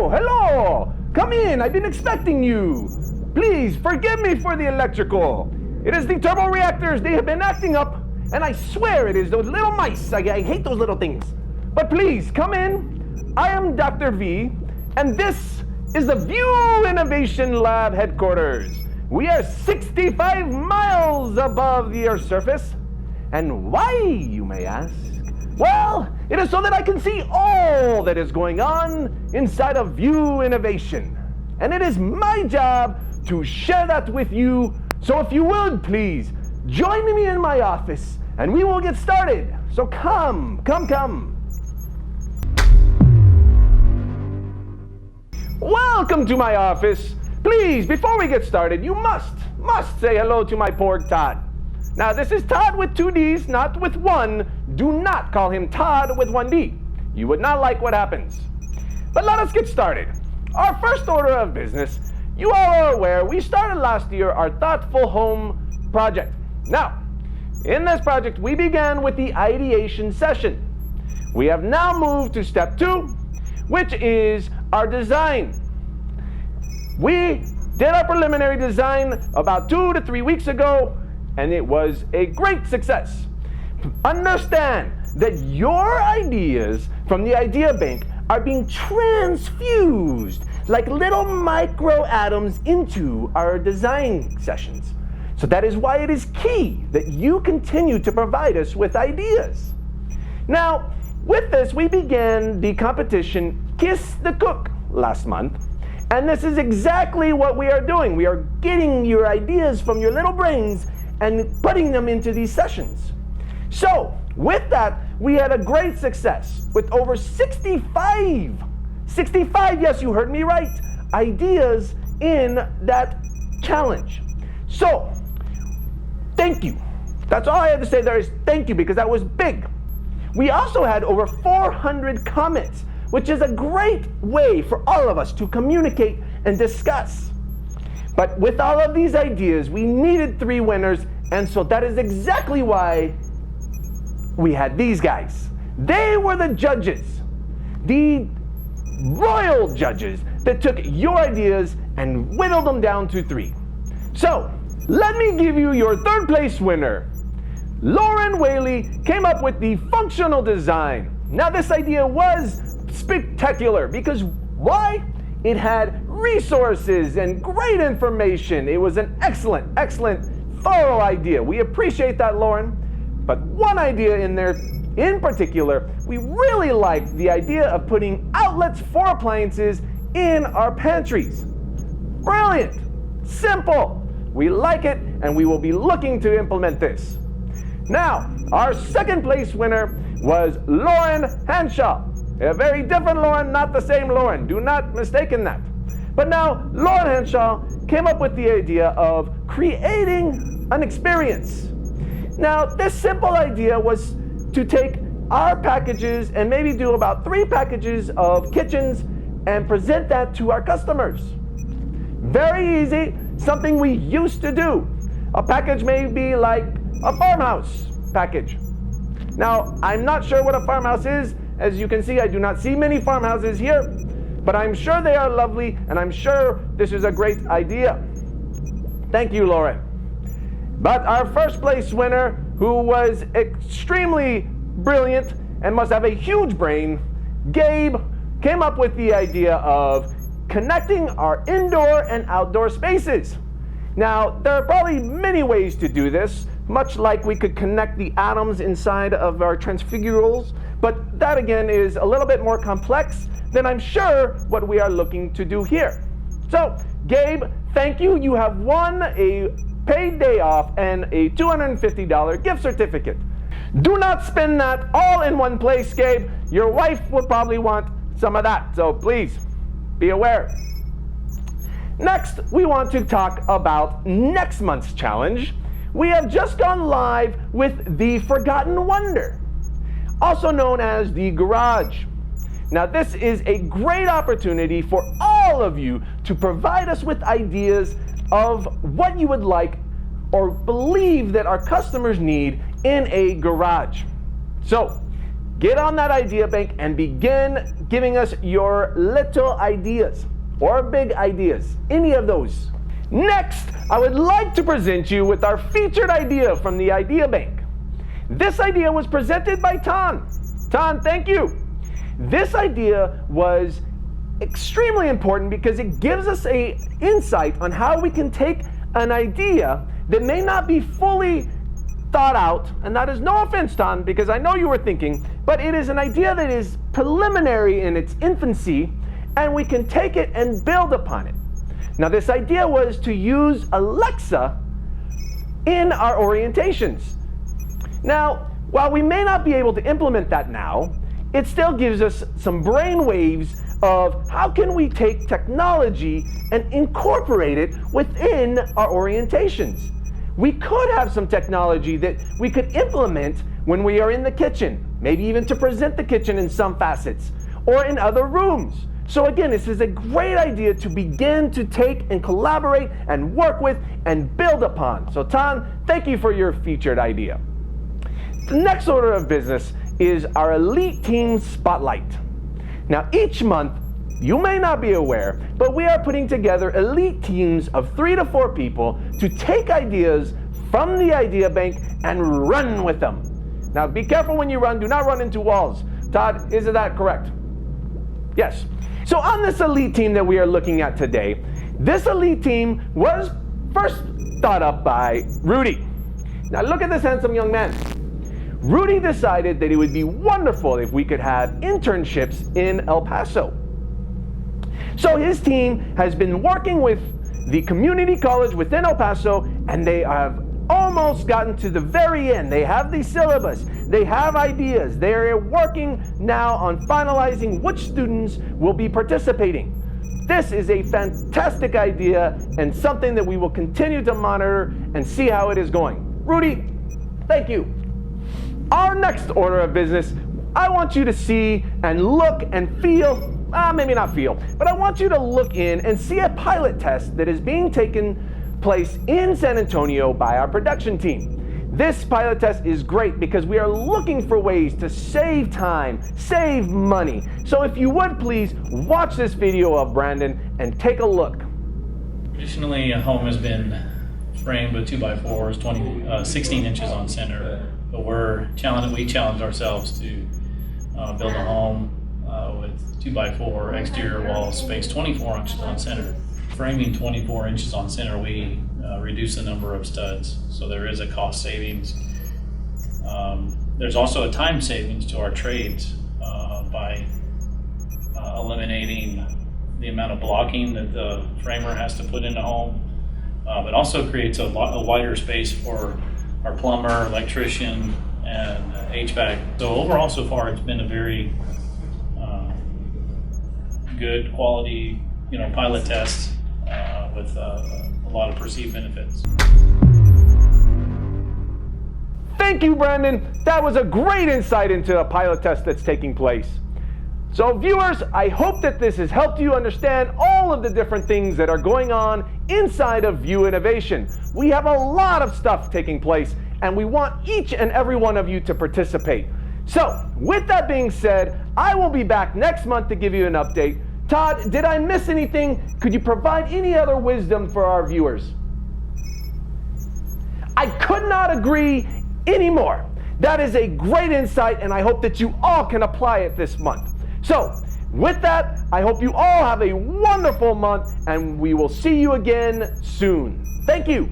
hello! Come in, I've been expecting you. Please, forgive me for the electrical. It is the turbo reactors, they have been acting up, and I swear it is those little mice. I hate those little things. But please, come in. I am Dr. V, and this is the View Innovation Lab headquarters. We are 65 miles above the Earth's surface. And why, you may ask? Well, it is so that I can see all that is going on inside of View Innovation. And it is my job to share that with you. So if you would, please, join me in my office and we will get started. So come. Welcome to my office. Please, before we get started, you must say hello to my porg Todd. Now, this is Todd with 2 Ds, not with 1. Do not call him Todd with 1 D. You would not like what happens. But let us get started. Our first order of business, you all are aware, we started last year our Thoughtful Home project. Now, in this project, we began with the ideation session. We have now moved to step 2, which is our design. We did our preliminary design about 2 to 3 weeks ago, and it was a great success. Understand that your ideas from the idea bank are being transfused like little micro atoms into our design sessions. So that is why it is key that you continue to provide us with ideas. Now, with this, we began the competition Kiss the Cook last month. And this is exactly what we are doing. We are getting your ideas from your little brains and putting them into these sessions. So, with that, we had a great success with over 65, yes, you heard me right, ideas in that challenge. So, thank you. That's all I have to say there is thank you, because that was big. We also had over 400 comments, which is a great way for all of us to communicate and discuss. But with all of these ideas, we needed 3 winners, and so that is exactly why we had these guys. They were the judges, the royal judges that took your ideas and whittled them down to 3. So, let me give you your 3rd place winner. Lauren Whaley came up with the functional design. Now, this idea was spectacular because why? It had resources and great information. It was an excellent, thorough idea. We appreciate that, Lauren. But one idea in there in particular, we really liked the idea of putting outlets for appliances in our pantries. Brilliant, simple. We like it, and we will be looking to implement this. Now, our 2nd place winner was Lauren Henshaw. A very different Lauren, not the same Lauren. Do not mistake in that. But now, Lauren Henshaw came up with the idea of creating an experience. Now, this simple idea was to take our packages and maybe do about 3 packages of kitchens and present that to our customers. Very easy, something we used to do. A package may be like a farmhouse package. Now, I'm not sure what a farmhouse is. As you can see, I do not see many farmhouses here, but I'm sure they are lovely, and I'm sure this is a great idea. Thank you, Lauren. But our 1st place winner, who was extremely brilliant and must have a huge brain, Gabe, came up with the idea of connecting our indoor and outdoor spaces. Now, there are probably many ways to do this, much like we could connect the atoms inside of our transfigurals, but that again is a little bit more complex than I'm sure what we are looking to do here. So, Gabe, thank you. You have won a paid day off and a $250 gift certificate. Do not spend that all in one place, Gabe. Your wife will probably want some of that, so please be aware. Next, we want to talk about next month's challenge. We have just gone live with the Forgotten Wonder, also known as the Garage. Now, this is a great opportunity for all of you to provide us with ideas of what you would like or believe that our customers need in a garage. So, get on that idea bank and begin giving us your little ideas or big ideas, any of those. Next, I would like to present you with our featured idea from the idea bank. This idea was presented by Tan. Tan, thank you. This idea was extremely important because it gives us an insight on how we can take an idea that may not be fully thought out, and that is no offense, Tan, because I know you were thinking, but it is an idea that is preliminary in its infancy, and we can take it and build upon it. Now, this idea was to use Alexa in our orientations. Now, while we may not be able to implement that now, it still gives us some brain waves of how can we take technology and incorporate it within our orientations. We could have some technology that we could implement when we are in the kitchen, maybe even to present the kitchen in some facets, or in other rooms. So again, this is a great idea to begin to take and collaborate and work with and build upon. So Tan, thank you for your featured idea. The next order of business is our Elite Team Spotlight. Now each month, you may not be aware, but we are putting together elite teams of 3 to 4 people to take ideas from the idea bank and run with them. Now be careful when you run, do not run into walls. Todd, is that correct? Yes. So on this elite team that we are looking at today, this elite team was first thought up by Rudy. Now look at this handsome young man. Rudy decided that it would be wonderful if we could have internships in El Paso. So his team has been working with the community college within El Paso, and they have almost gotten to the very end. They have the syllabus, they have ideas, they're working now on finalizing which students will be participating. This is a fantastic idea and something that we will continue to monitor and see how it is going. Rudy, thank you. Our next order of business, I want you to see and look and feel, maybe not feel, but I want you to look in and see a pilot test that is being taken place in San Antonio by our production team. This pilot test is great because we are looking for ways to save time, save money. So if you would please watch this video of Brandon and take a look. Traditionally, a home has been framed with 2x4s, 16 inches on center. But we challenged ourselves to build a home with 2x4 exterior walls spaced 24 inches on center. Framing 24 inches on center, we reduce the number of studs, so there is a cost savings. There's also a time savings to our trades by eliminating the amount of blocking that the framer has to put in the home, but also creates a wider space for our plumber, electrician, and HVAC. So overall, so far, it's been a very good quality, pilot test with a lot of perceived benefits. Thank you, Brandon. That was a great insight into a pilot test that's taking place. So viewers, I hope that this has helped you understand all of the different things that are going on inside of View Innovation. We have a lot of stuff taking place, and we want each and every one of you to participate. So with that being said, I will be back next month to give you an update. Todd, did I miss anything? Could you provide any other wisdom for our viewers? I could not agree anymore. That is a great insight, and I hope that you all can apply it this month. So with that, I hope you all have a wonderful month, and we will see you again soon. Thank you.